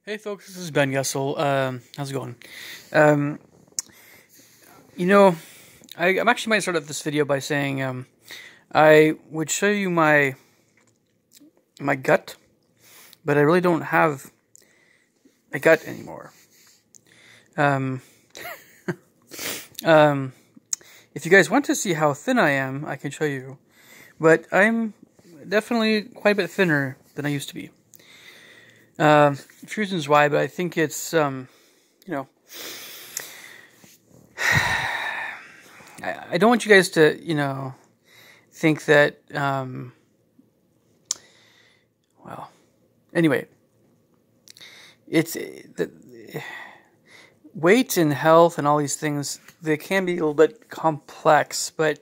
Hey folks, this is Ben Gessel. How's it going? Um, you know, I'm actually might start off this video by saying I would show you my gut, but I really don't have a gut anymore. Um, um, if you guys want to see how thin I am, I can show you, but I'm definitely quite a bit thinner than I used to be. A few reasons why, but I think it's you know. I don't want you guys to, think that, well, anyway, it's the weight and health and all these things, they can be a little bit complex, but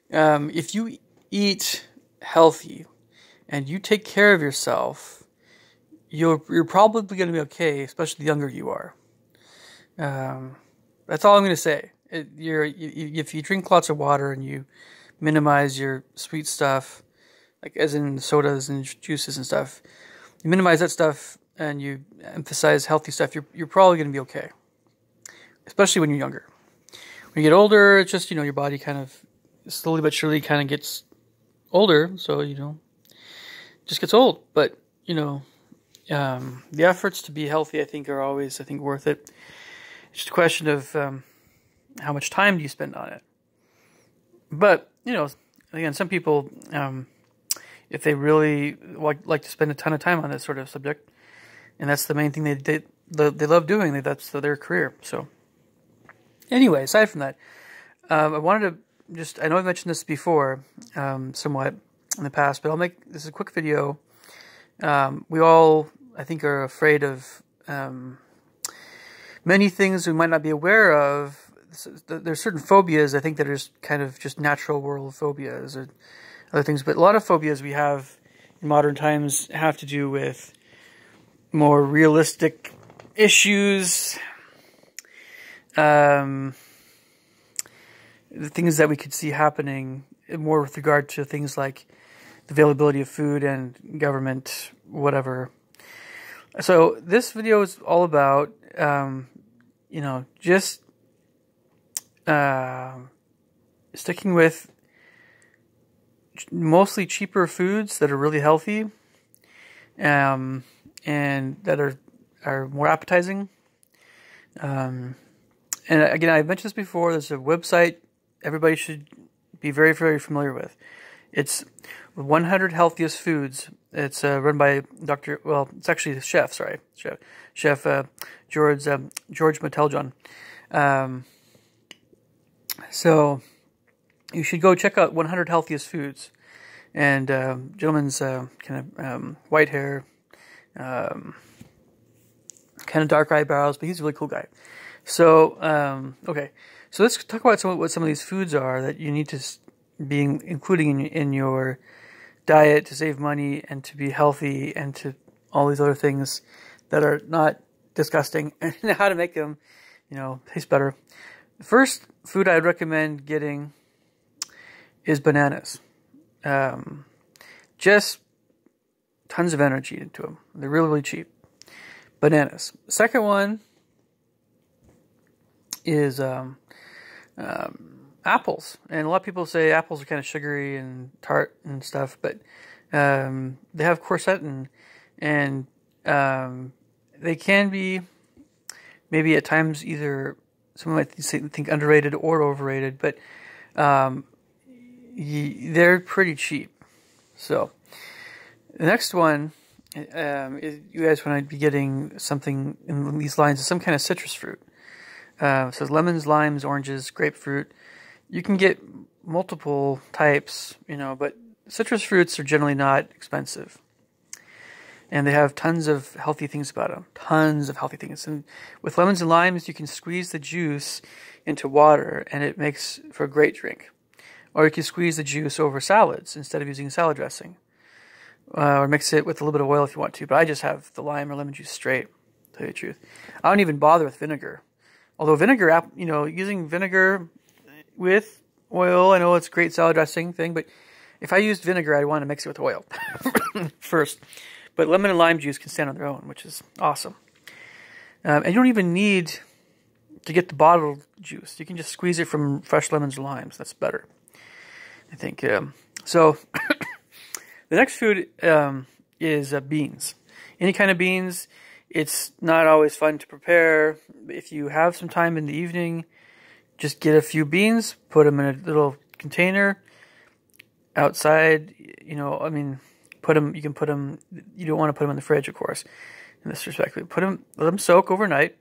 if you eat healthy and you take care of yourself, you're probably going to be okay, especially the younger you are. That's all I'm going to say. If you drink lots of water and you minimize your sweet stuff, like as in sodas and juices and stuff, you minimize that stuff and you emphasize healthy stuff, you're probably going to be okay, especially when you're younger. When you get older, it's just, your body kind of slowly but surely kind of gets older, so, just gets old. But, the efforts to be healthy, I think, are always, worth it. It's just a question of how much time do you spend on it. But, again, some people, if they really like to spend a ton of time on this sort of subject, and that's the main thing they love doing, that's their career. So, anyway, aside from that, I wanted to I know I've mentioned this before, somewhat in the past, but I'll make this a quick video. We all, I think, are afraid of many things we might not be aware of. There's certain phobias, I think, that are kind of just natural world phobias or other things. But a lot of phobias we have in modern times have to do with more realistic issues, the things that we could see happening more with regard to things like the availability of food and government, whatever. So this video is all about, just sticking with mostly cheaper foods that are really healthy, and that are more appetizing. And again, I've mentioned this before. There's a website everybody should be very, very familiar with. It's 100 Healthiest Foods. It's run by it's actually Chef George Mateljan. So you should go check out 100 Healthiest Foods. And gentleman's kind of white hair, kind of dark eyebrows, but he's a really cool guy. So, okay. So let's talk about what some of these foods are that you need to be including in your diet to save money and to be healthy and to all these other things that are not disgusting, and how to make them, taste better. The first food I'd recommend getting is bananas. Just tons of energy into them. They're really, really cheap. Bananas. Second one is apples. And a lot of people say apples are kind of sugary and tart and stuff, but they have quercetin, and they can be maybe at times either someone might think underrated or overrated, but they're pretty cheap. So the next one is you guys want to be getting something in these lines of some kind of citrus fruit. So it says lemons, limes, oranges, grapefruit. You can get multiple types, but citrus fruits are generally not expensive. And they have tons of healthy things about them. Tons of healthy things. And with lemons and limes, you can squeeze the juice into water, and it makes for a great drink. Or you can squeeze the juice over salads instead of using salad dressing. Or mix it with a little bit of oil if you want to. But I just have the lime or lemon juice straight, to tell you the truth. I don't even bother with vinegar. Although vinegar, using vinegar with oil, I know it's a great salad dressing thing, but if I used vinegar, I'd want to mix it with oil first. But lemon and lime juice can stand on their own, which is awesome. And you don't even need to get the bottled juice. You can just squeeze it from fresh lemons or limes. That's better, I think. So the next food is beans. Any kind of beans. It's not always fun to prepare. If you have some time in the evening, just get a few beans, put them in a little container outside. You know, I mean, you can put them, you don't want to put them in the fridge, of course, in this respect. Let them soak overnight,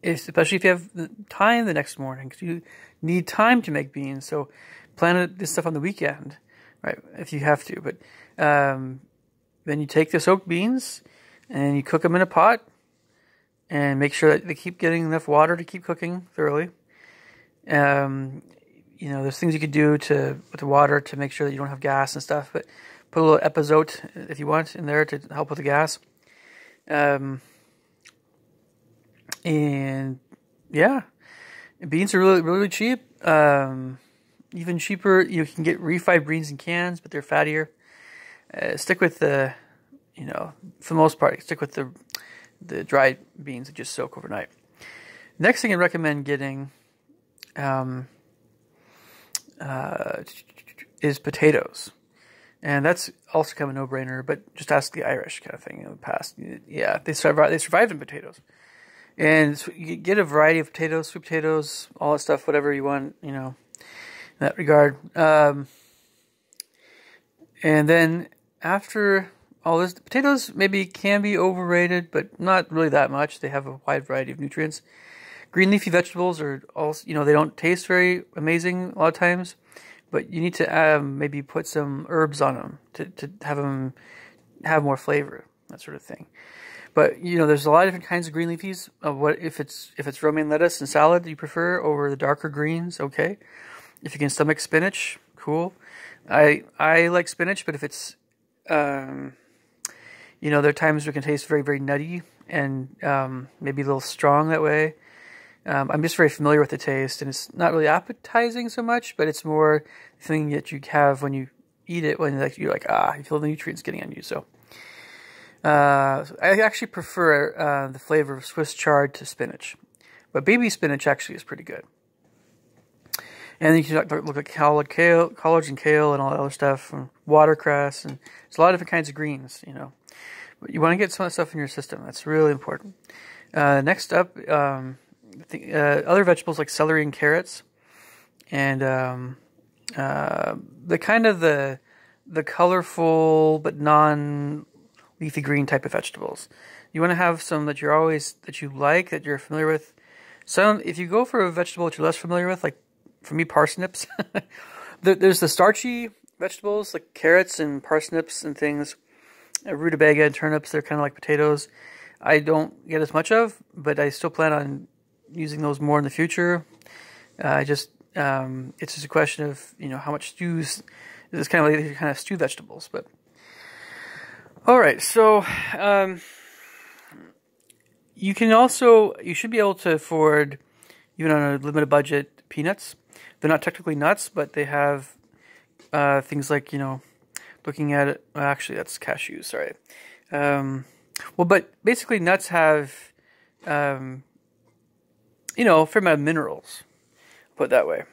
especially if you have the time the next morning, because you need time to make beans. So plan this stuff on the weekend, right, if you have to. But then you take the soaked beans and you cook them in a pot and make sure that they keep getting enough water to keep cooking thoroughly. You know, there's things you could do with the water to make sure that you don't have gas and stuff, but put a little Epizote, if you want, in there to help with the gas. And yeah, beans are really, really cheap. Even cheaper, you can get refried beans in cans, but they're fattier. Stick with for the most part, stick with the dried beans that just soak overnight. Next thing I recommend getting is potatoes. And that's also kind of a no-brainer, but just ask the Irish kind of thing in the past. Yeah, they survived in potatoes. And so you get a variety of potatoes, sweet potatoes, all that stuff, whatever you want, you know, in that regard. And then after all this, potatoes maybe can be overrated, but not really that much. They have a wide variety of nutrients. Green leafy vegetables are also, you know, they don't taste very amazing a lot of times, but you need to maybe put some herbs on them to have them have more flavor, that sort of thing. But you know, there's a lot of different kinds of green leafies. What if it's romaine lettuce and salad you prefer over the darker greens? Okay. If you can stomach spinach, cool. I like spinach, but if it's you know, there are times where it can taste very, very nutty and maybe a little strong that way. I'm just very familiar with the taste, and it's not really appetizing so much, but it's more the thing that you have when you eat it, when you're like, you feel the nutrients getting on you. So I actually prefer the flavor of Swiss chard to spinach, but baby spinach actually is pretty good. And then you can look at collard and kale and all that other stuff, and watercress, and there's a lot of different kinds of greens, you know. But you want to get some of that stuff in your system. That's really important. Next up, other vegetables like celery and carrots, and the kind of the colorful but non-leafy green type of vegetables. You want to have some that you like, that you're familiar with. Some, if you go for a vegetable that you're less familiar with, like for me, parsnips. There's the starchy vegetables like carrots and parsnips and things. Rutabaga and turnips, they're kind of like potatoes. I don't get as much of, but I still plan on using those more in the future. It's just a question of, you know, how much stews. It's kind of like kind of stew vegetables. But all right, so you should be able to afford, even on a limited budget, peanuts. They're not technically nuts, but they have things like, you know, looking at it. Well, actually, that's cashews. Sorry. Well, but basically, nuts have, you know, a fair amount of minerals. Put it that way.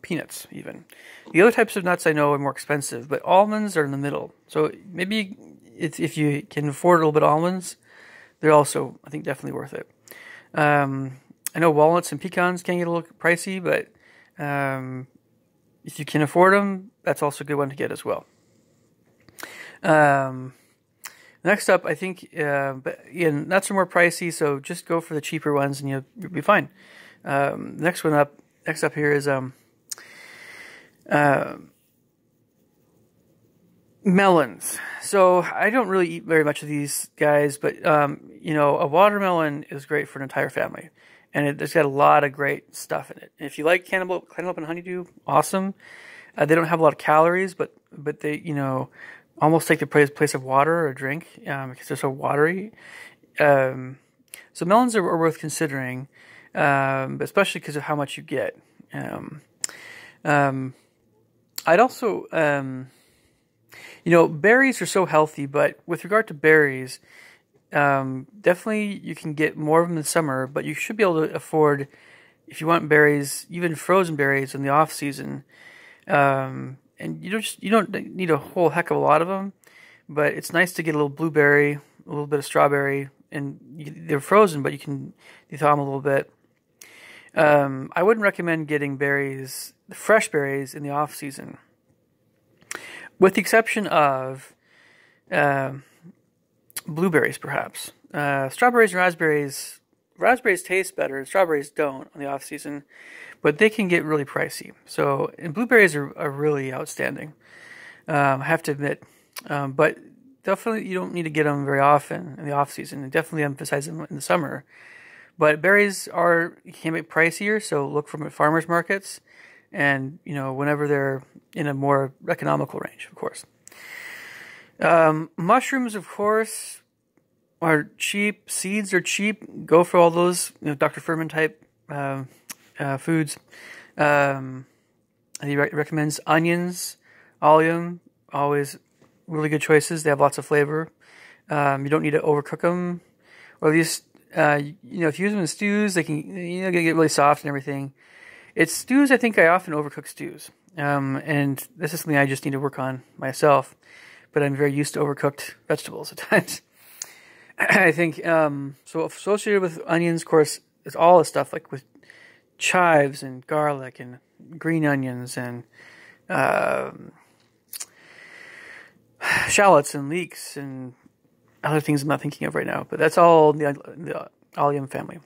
Peanuts, even. The other types of nuts I know are more expensive, but almonds are in the middle. So maybe if you can afford a little bit of almonds, they're also, I think, definitely worth it. I know walnuts and pecans can get a little pricey, but if you can afford them, that's also a good one to get as well. Next up, I think, but again, nuts are more pricey, so just go for the cheaper ones and you'll be fine. Next up here is melons. So I don't really eat very much of these guys, but you know, a watermelon is great for an entire family, and it's got a lot of great stuff in it. And if you like cantaloupe and honeydew, awesome. They don't have a lot of calories, but they, you know, almost take the place of water or drink because they're so watery. So melons are worth considering, especially because of how much you get. I'd also Berries are so healthy, but with regard to berries, definitely you can get more of them in the summer, but you should be able to afford, if you want berries, even frozen berries in the off season. And you don't need a whole heck of a lot of them, but it's nice to get a little blueberry, a little bit of strawberry, and they're frozen, but you can thaw them a little bit. I wouldn't recommend getting berries, fresh berries, in the off season, with the exception of blueberries, perhaps. Strawberries and raspberries. Raspberries taste better. Strawberries don't on the off season, but they can get really pricey. So, and blueberries are really outstanding. I have to admit, but definitely you don't need to get them very often in the off season, and definitely emphasize them in the summer. But berries can be pricier, so look for them at farmers markets, and whenever they're in a more economical range, of course. Mushrooms, of course, are cheap. Seeds are cheap. Go for all those, Dr. Furman type foods. He recommends onions, allium, always really good choices. They have lots of flavor. You don't need to overcook them, or at least if you use them in stews, they can get really soft and everything. It's stews. I think I often overcook stews, and this is something I just need to work on myself. But I'm very used to overcooked vegetables at times. I think so. Associated with onions, of course, is all the stuff like with chives and garlic and green onions and shallots and leeks and other things I'm not thinking of right now. But that's all the allium family.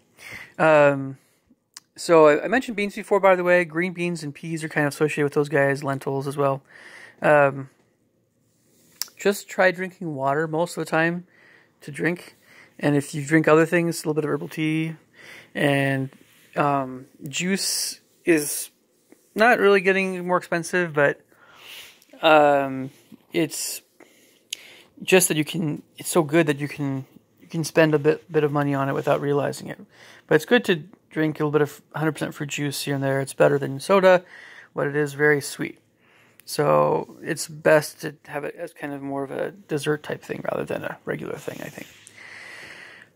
So I mentioned beans before, by the way. Green beans and peas are kind of associated with those guys. Lentils as well. Just try drinking water most of the time to drink. And if you drink other things, a little bit of herbal tea. And juice is not really getting more expensive, but it's just that it's so good that you can spend a bit of money on it without realizing it. But it's good to drink a little bit of 100% fruit juice here and there. It's better than soda, but it is very sweet. So it's best to have it as kind of more of a dessert type thing rather than a regular thing, I think.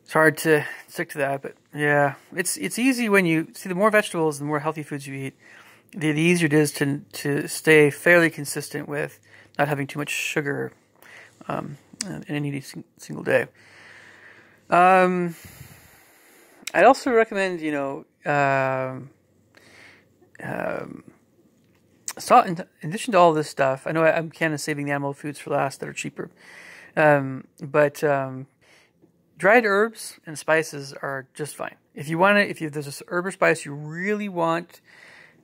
It's hard to stick to that, but yeah, it's easy when you see the more vegetables, the more healthy foods you eat, the easier it is to stay fairly consistent with not having too much sugar in any single day. I'd also recommend, salt. In addition to all this stuff, I know I'm kind of saving the animal foods for last that are cheaper, but dried herbs and spices are just fine. If there's this herb or spice you really want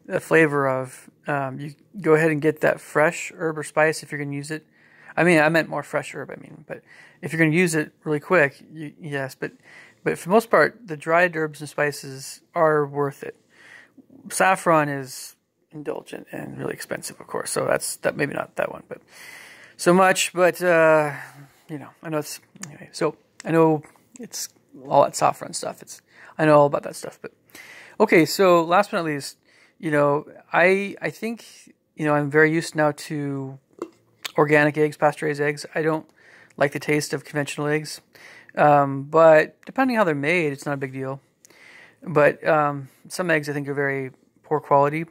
the flavor of, you go ahead and get that fresh herb or spice if you're going to use it. I meant more fresh herb. But if you're going to use it really quick, yes. But for the most part, the dried herbs and spices are worth it. Saffron is indulgent and really expensive, of course. So that maybe not that one, but so much. But I know it's anyway. So I know it's all that saffron stuff. I know all about that stuff. But okay. So last but not least, I think I'm very used now to organic eggs, pasture-raised eggs. I don't like the taste of conventional eggs, but depending how they're made, it's not a big deal. But some eggs I think are very poor quality.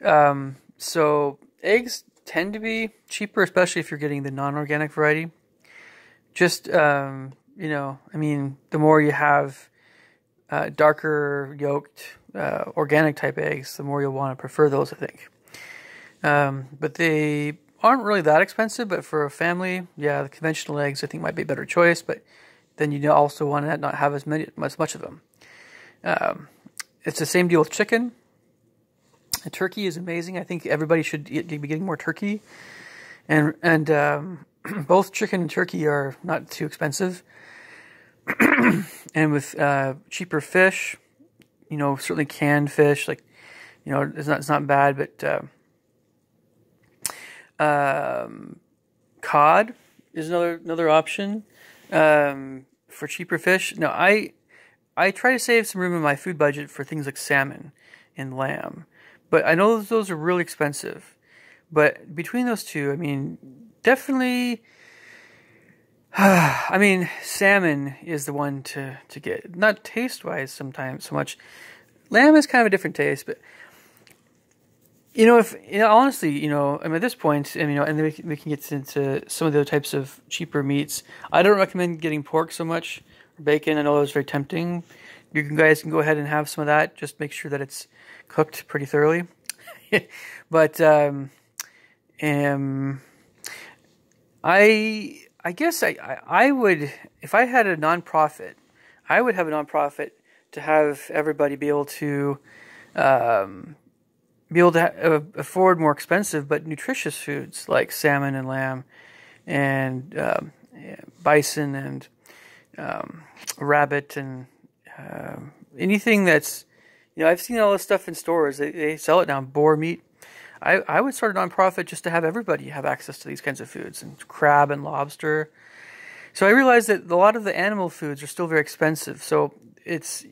So eggs tend to be cheaper, especially if you're getting the non-organic variety. Just, the more you have darker yolked, organic type eggs, the more you'll want to prefer those, I think. But they aren't really that expensive, but for a family, yeah, the conventional eggs I think might be a better choice, but then you also want to not have as much of them. It's the same deal with chicken. And turkey is amazing. I think everybody should be getting more turkey. And both chicken and turkey are not too expensive. And with cheaper fish, certainly canned fish, it's not bad, but cod is another option for cheaper fish. Now, I try to save some room in my food budget for things like salmon and lamb, but I know those are really expensive. But between those two, definitely. I mean, salmon is the one to get. Not taste-wise sometimes so much. Lamb is kind of a different taste, but honestly, I mean, at this point, and then we can get into some of the other types of cheaper meats. I don't recommend getting pork so much, or bacon. I know it's very tempting. You guys can go ahead and have some of that. Just make sure that it's cooked pretty thoroughly. But I guess I would, if I had a nonprofit, I would have a nonprofit to have everybody be able to afford more expensive but nutritious foods like salmon and lamb and bison and rabbit and anything that's, I've seen all this stuff in stores. They sell it now, boar meat. I would start a nonprofit just to have everybody have access to these kinds of foods, and crab and lobster. So I realized that a lot of the animal foods are still very expensive. So it's,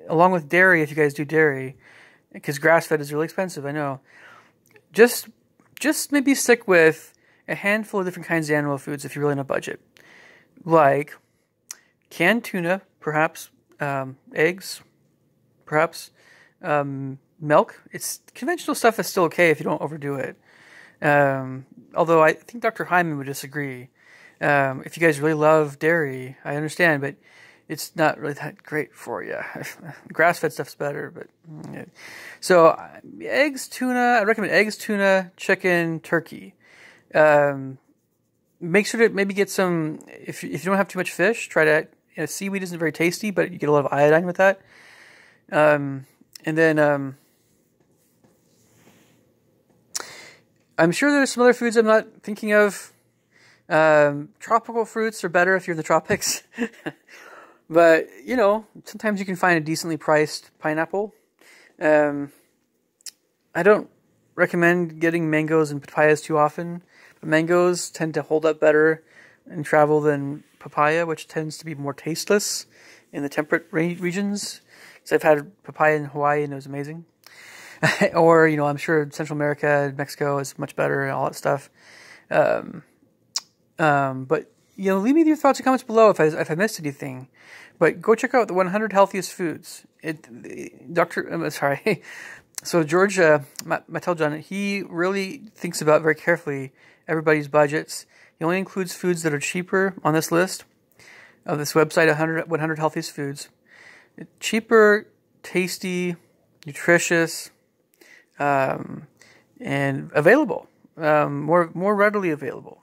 along with dairy, if you guys do dairy, because grass-fed is really expensive, I know. Just maybe stick with a handful of different kinds of animal foods if you're really on a budget. Like canned tuna, perhaps, eggs, perhaps, milk. It's conventional stuff is still okay if you don't overdo it. Although I think Dr. Hyman would disagree. If you guys really love dairy, I understand, but it's not really that great for you. Grass-fed stuff's better, but yeah. So eggs, tuna. I recommend eggs, tuna, chicken, turkey. Make sure to maybe get some. If you don't have too much fish, try to. Seaweed isn't very tasty, but you get a lot of iodine with that. And then I'm sure there's some other foods I'm not thinking of. Tropical fruits are better if you're in the tropics. But, sometimes you can find a decently priced pineapple. I don't recommend getting mangoes and papayas too often. But mangoes tend to hold up better in travel than papaya, which tends to be more tasteless in the temperate regions. Because I've had papaya in Hawaii and it was amazing. Or, I'm sure Central America, Mexico is much better and all that stuff. But leave me your thoughts and comments below if I missed anything. But go check out the 100 healthiest foods. So George Matteljohn, he really thinks about very carefully everybody's budgets. He only includes foods that are cheaper on this list of this website, 100 healthiest foods. Cheaper, tasty, nutritious, and available, more readily available.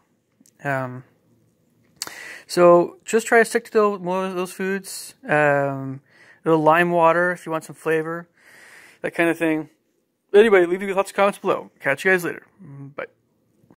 So just try to stick to more of those foods. A little lime water if you want some flavor, that kind of thing. Anyway, leave your thoughts and comments below. Catch you guys later. Bye.